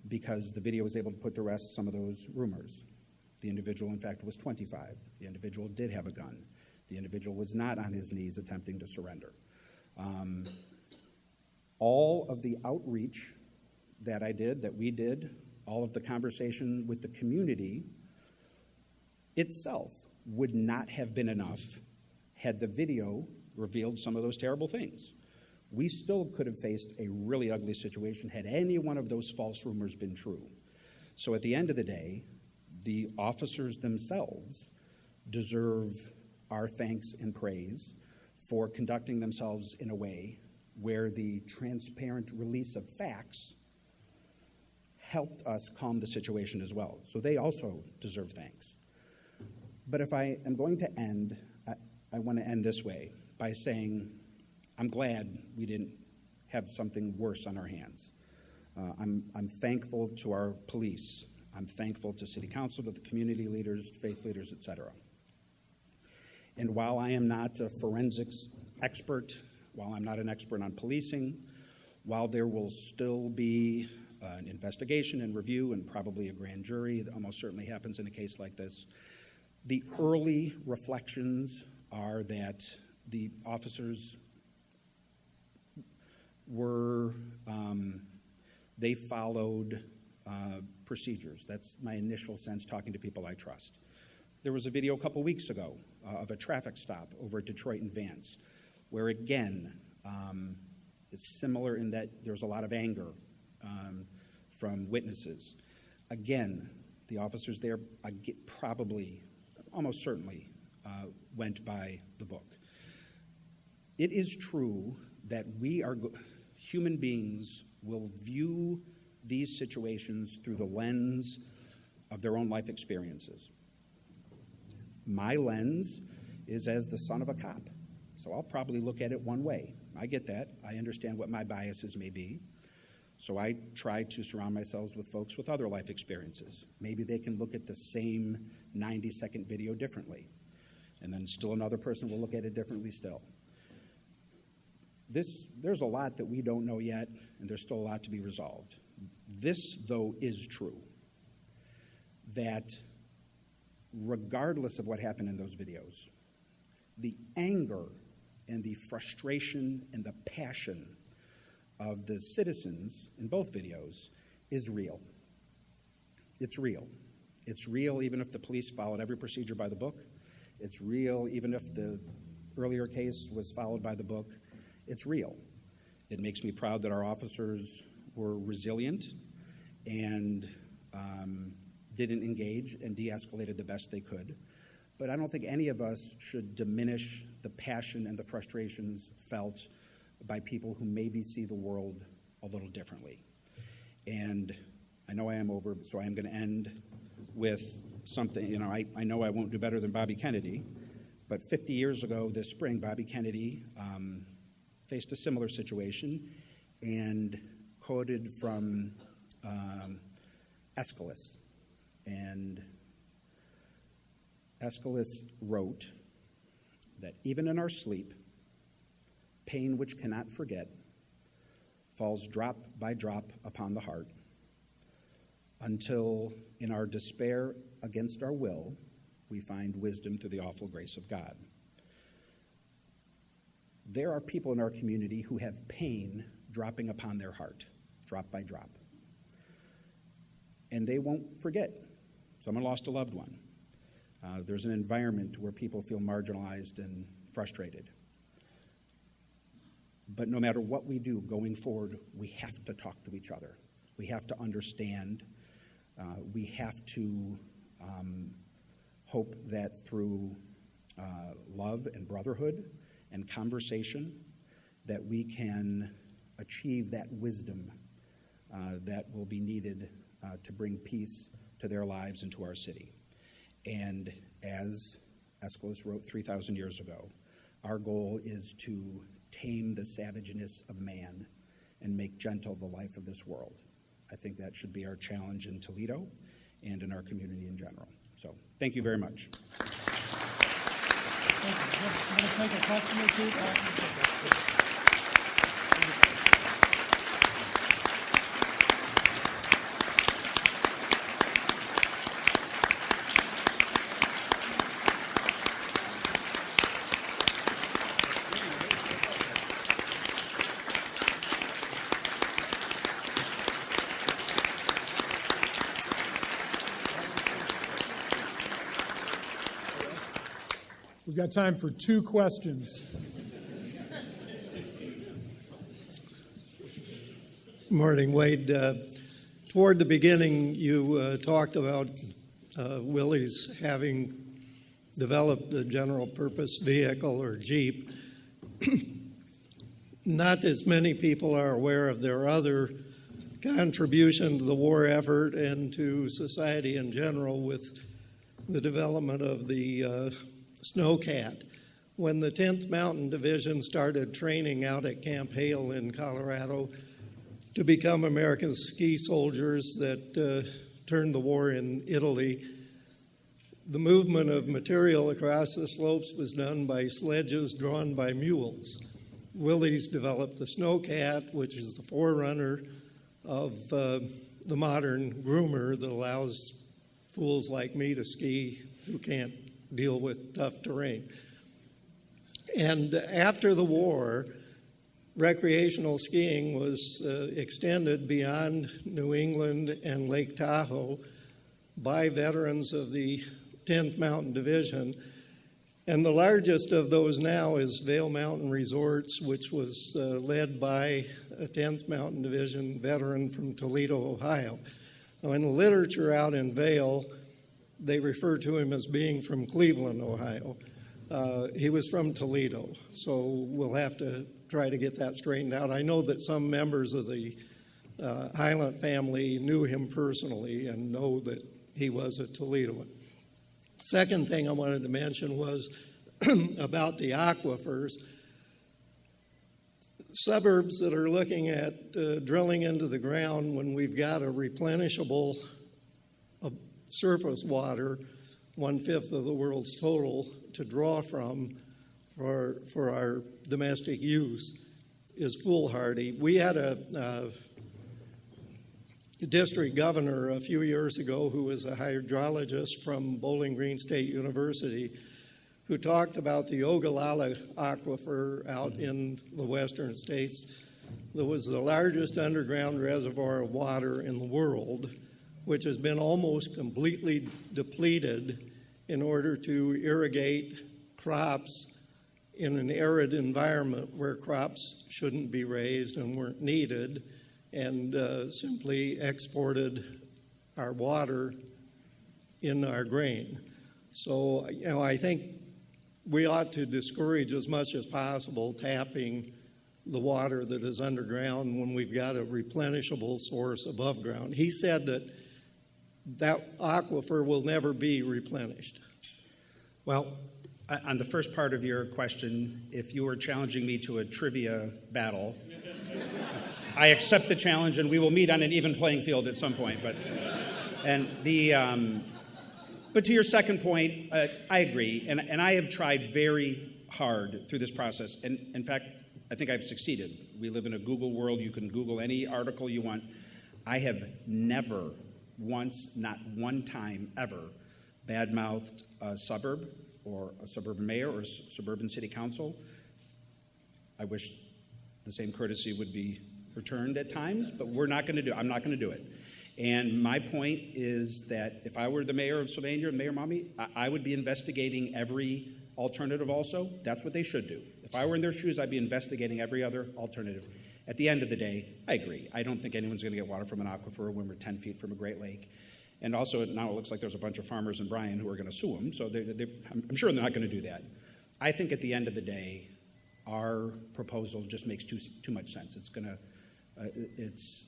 Because the video was able to put to rest some of those rumors. The individual, in fact, was 25. The individual did have a gun. The individual was not on his knees attempting to surrender. All of the outreach that we did, all of the conversation with the community itself would not have been enough had the video revealed some of those terrible things. We still could have faced a really ugly situation had any one of those false rumors been true. So at the end of the day, the officers themselves deserve our thanks and praise for conducting themselves in a way where the transparent release of facts helped us calm the situation as well. So they also deserve thanks. But if I am going to end, I want to end this way by saying I'm glad we didn't have something worse on our hands. I'm thankful to our police. I'm thankful to City Council, to the community leaders, faith leaders, etc. And while I am not a forensics expert, while I'm not an expert on policing, while there will still be an investigation and review and probably a grand jury, that almost certainly happens in a case like this, the early reflections are that the officers they followed procedures. That's my initial sense talking to people I trust. There was a video a couple weeks ago of a traffic stop over at Detroit and Vance, where again, it's similar in that there's a lot of anger from witnesses. Again, the officers there probably, almost certainly, went by the book. It is true that human beings will view these situations through the lens of their own life experiences. My lens is as the son of a cop, so I'll probably look at it one way. I get that. I understand what my biases may be. So I try to surround myself with folks with other life experiences. Maybe they can look at the same 90-second video differently. And then still another person will look at it differently still. There's a lot that we don't know yet, and there's still a lot to be resolved. This, though, is true, that regardless of what happened in those videos, the anger and the frustration and the passion of the citizens in both videos is real. It's real. It's real even if the police followed every procedure by the book. It's real even if the earlier case was followed by the book. It's real. It makes me proud that our officers were resilient and didn't engage and de-escalated the best they could. But I don't think any of us should diminish the passion and the frustrations felt by people who maybe see the world a little differently. And I know I am over, so I am going to end with something. I know I won't do better than Bobby Kennedy, but 50 years ago this spring, Bobby Kennedy faced a similar situation and quoted from Aeschylus. And Aeschylus wrote that even in our sleep, pain which cannot forget falls drop by drop upon the heart, until in our despair against our will, we find wisdom through the awful grace of God. There are people in our community who have pain dropping upon their heart, drop by drop. And they won't forget. Someone lost a loved one. There's an environment where people feel marginalized and frustrated. But no matter what we do going forward, we have to talk to each other. We have to understand. We have to hope that through love and brotherhood and conversation that we can achieve that wisdom that will be needed to bring peace to their lives and to our city. And as Aeschylus wrote 3,000 years ago, our goal is to tame the savageness of man and make gentle the life of this world. I think that should be our challenge in Toledo and in our community in general. So thank you very much. Thank you. I'm going to take a question or two. We've got time for 2 questions. Morning, Wade. Toward the beginning, you talked about Willie's having developed the general purpose vehicle or Jeep. Not as many people are aware of their other contribution to the war effort and to society in general with the development of the Snowcat. When the 10th Mountain Division started training out at Camp Hale in Colorado to become American ski soldiers that turned the war in Italy, the movement of material across the slopes was done by sledges drawn by mules. Willie's developed the Snowcat, which is the forerunner of the modern groomer that allows fools like me to ski who can't deal with tough terrain. And after the war, recreational skiing was extended beyond New England and Lake Tahoe by veterans of the 10th Mountain Division. And the largest of those now is Vail Mountain Resorts, which was led by a 10th Mountain Division veteran from Toledo, Ohio. Now, in the literature out in Vail, they refer to him as being from Cleveland, Ohio. He was from Toledo, so we'll have to try to get that straightened out. I know that some members of the Highland family knew him personally and know that he was a Toledoan. Second thing I wanted to mention was about the aquifers. Suburbs that are looking at drilling into the ground when we've got a replenishable surface water, 1/5 of the world's total, to draw from for our domestic use is foolhardy. We had a district governor a few years ago who was a hydrologist from Bowling Green State University who talked about the Ogallala Aquifer out in the western states that was the largest underground reservoir of water in the world, which has been almost completely depleted in order to irrigate crops in an arid environment where crops shouldn't be raised and weren't needed, and simply exported our water in our grain. So, I think we ought to discourage as much as possible tapping the water that is underground when we've got a replenishable source above ground. He said that aquifer will never be replenished. Well, on the first part of your question, if you were challenging me to a trivia battle, I accept the challenge, and we will meet on an even playing field at some point. But to your second point, I agree, and I have tried very hard through this process, and in fact, I think I've succeeded. We live in a Google world. You can Google any article you want. I have never once, not one time ever, badmouthed a suburb or a suburban mayor or a suburban city council. I wish the same courtesy would be returned at times, but I'm not going to do it. And my point is that if I were the mayor of Sylvania, Mayor Mommy, I would be investigating every alternative also. That's what they should do. If I were in their shoes, I'd be investigating every other alternative. At the end of the day, I agree. I don't think anyone's going to get water from an aquifer when we're 10 feet from a Great Lake. And also, now it looks like there's a bunch of farmers in Bryan who are going to sue them, so I'm sure they're not going to do that. I think at the end of the day, our proposal just makes too much sense. It's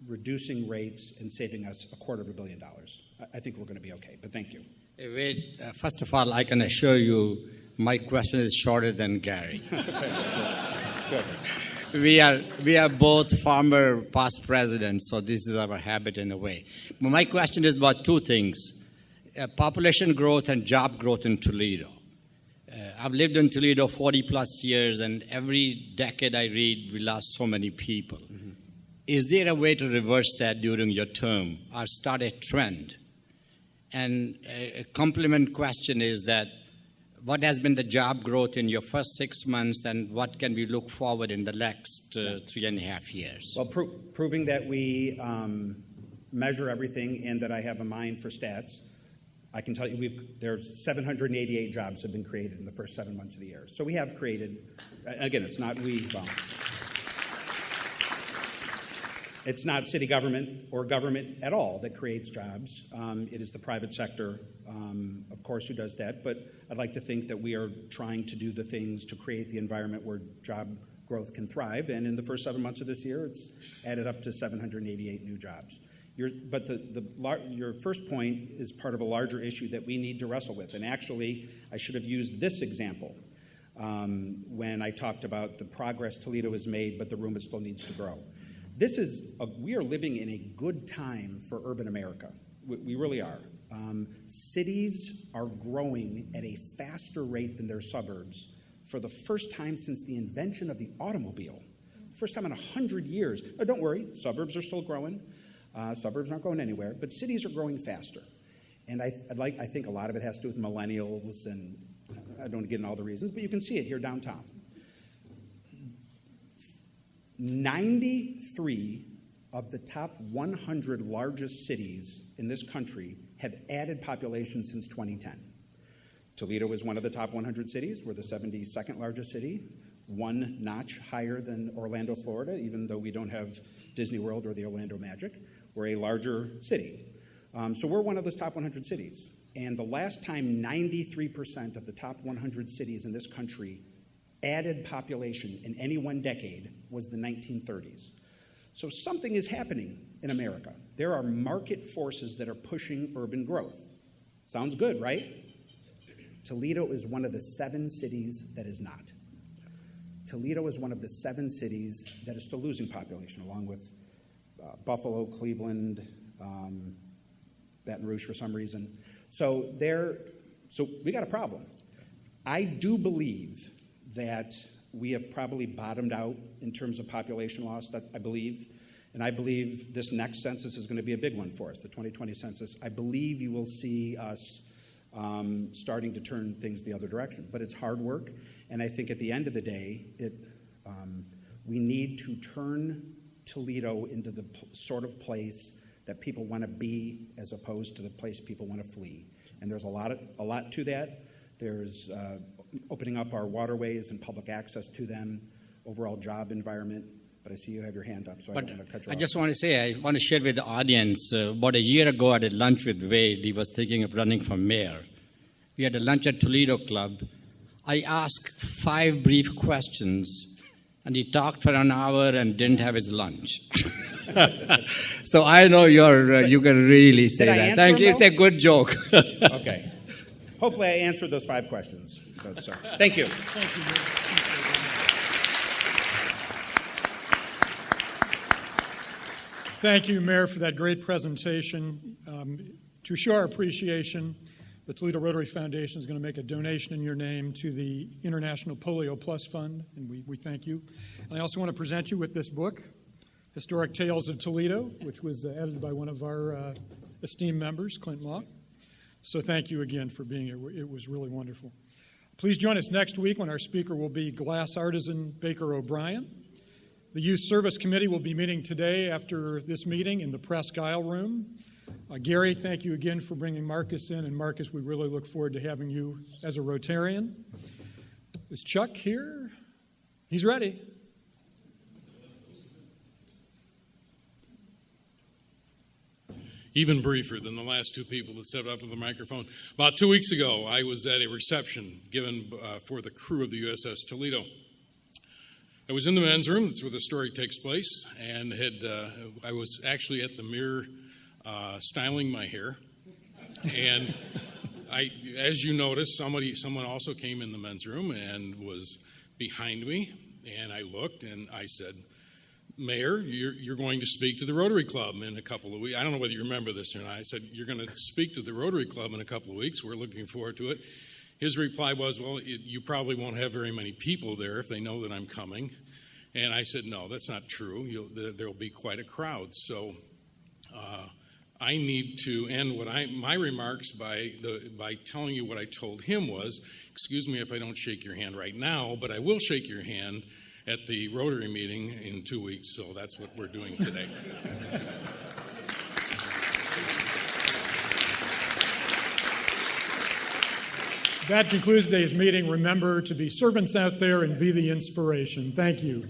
reducing rates and saving us $250 million. I think we're going to be okay, but thank you. Hey, Wade, first of all, I can assure you my question is shorter than Gary. Good. We are both former past presidents, so this is our habit in a way. But my question is about two things, population growth and job growth in Toledo. I've lived in Toledo 40 plus years, and every decade I read, we lost so many people. Mm-hmm. Is there a way to reverse that during your term or start a trend? And a complement question is that what has been the job growth in your first 6 months, and what can we look forward in the next 3.5 years? Well, proving that we measure everything and that I have a mind for stats, I can tell you there's 788 jobs have been created in the first 7 months of the year. So we have created, again, it's not it's not city government or government at all that creates jobs. It is the private sector, of course, who does that. But I'd like to think that we are trying to do the things to create the environment where job growth can thrive. And in the first 7 months of this year, it's added up to 788 new jobs. Your first point is part of a larger issue that we need to wrestle with. And actually, I should have used this example when I talked about the progress Toledo has made, but the room it still needs to grow. We are living in a good time for urban America. We really are. Cities are growing at a faster rate than their suburbs for the first time since the invention of the automobile. First time in 100 years. Now, don't worry, suburbs are still growing. Suburbs aren't going anywhere, but cities are growing faster. And I think a lot of it has to do with millennials, and I don't want to get into all the reasons, but you can see it here downtown. 93 of the top 100 largest cities in this country have added population since 2010. Toledo is one of the top 100 cities. We're the 72nd largest city, one notch higher than Orlando, Florida, even though we don't have Disney World or the Orlando Magic. We're a larger city. So we're one of those top 100 cities. And the last time 93% of the top 100 cities in this country added population in any one decade was the 1930s. So something is happening in America. There are market forces that are pushing urban growth. Sounds good, right? Toledo is one of the 7 cities that is not. Toledo is one of the 7 cities that is still losing population, along with Buffalo, Cleveland, Baton Rouge for some reason. So we got a problem. I do believe that we have probably bottomed out in terms of population loss, I believe. And I believe this next census is going to be a big one for us, the 2020 census. I believe you will see us starting to turn things the other direction. But it's hard work, and I think at the end of the day, we need to turn Toledo into the sort of place that people want to be as opposed to the place people want to flee. And there's a lot to that. There's opening up our waterways and public access to them, overall job environment. But I see you have your hand up, so I don't want to cut you off. I just want to say, I want to share with the audience, about a year ago I had lunch with Wade. He was thinking of running for mayor. We had a lunch at Toledo Club. I asked 5 brief questions, and he talked for an hour and didn't have his lunch. So I know you can really say that. Thank you. It's a good joke. Okay. Hopefully I answered those 5 questions. So, thank you. Thank you. Thank you, Mayor, for that great presentation. To show our appreciation, the Toledo Rotary Foundation is going to make a donation in your name to the International Polio Plus Fund, and we thank you. And I also want to present you with this book, Historic Tales of Toledo, which was edited by one of our esteemed members, Clint Mock. So thank you again for being here. It was really wonderful. Please join us next week when our speaker will be glass artisan Baker O'Brien. The Youth Service Committee will be meeting today after this meeting in the Presque Isle Room. Gary, thank you again for bringing Marcus in. And Marcus, we really look forward to having you as a Rotarian. Is Chuck here? He's ready. Even briefer than the last two people that stepped up with the microphone. About 2 weeks ago, I was at a reception given for the crew of the USS Toledo. I was in the men's room, that's where the story takes place, and I was actually at the mirror styling my hair. And as you noticed, someone also came in the men's room and was behind me, and I looked and I said, Mayor, you're going to speak to the Rotary Club in a couple of weeks. I don't know whether you remember this or not. I said, you're going to speak to the Rotary Club in a couple of weeks. We're looking forward to it. His reply was, well, you probably won't have very many people there if they know that I'm coming. And I said, no, that's not true. There'll be quite a crowd. So I need to end my remarks by telling you what I told him was, excuse me if I don't shake your hand right now, but I will shake your hand at the Rotary meeting in 2 weeks. So that's what we're doing today. That concludes today's meeting. Remember to be servants out there and be the inspiration. Thank you.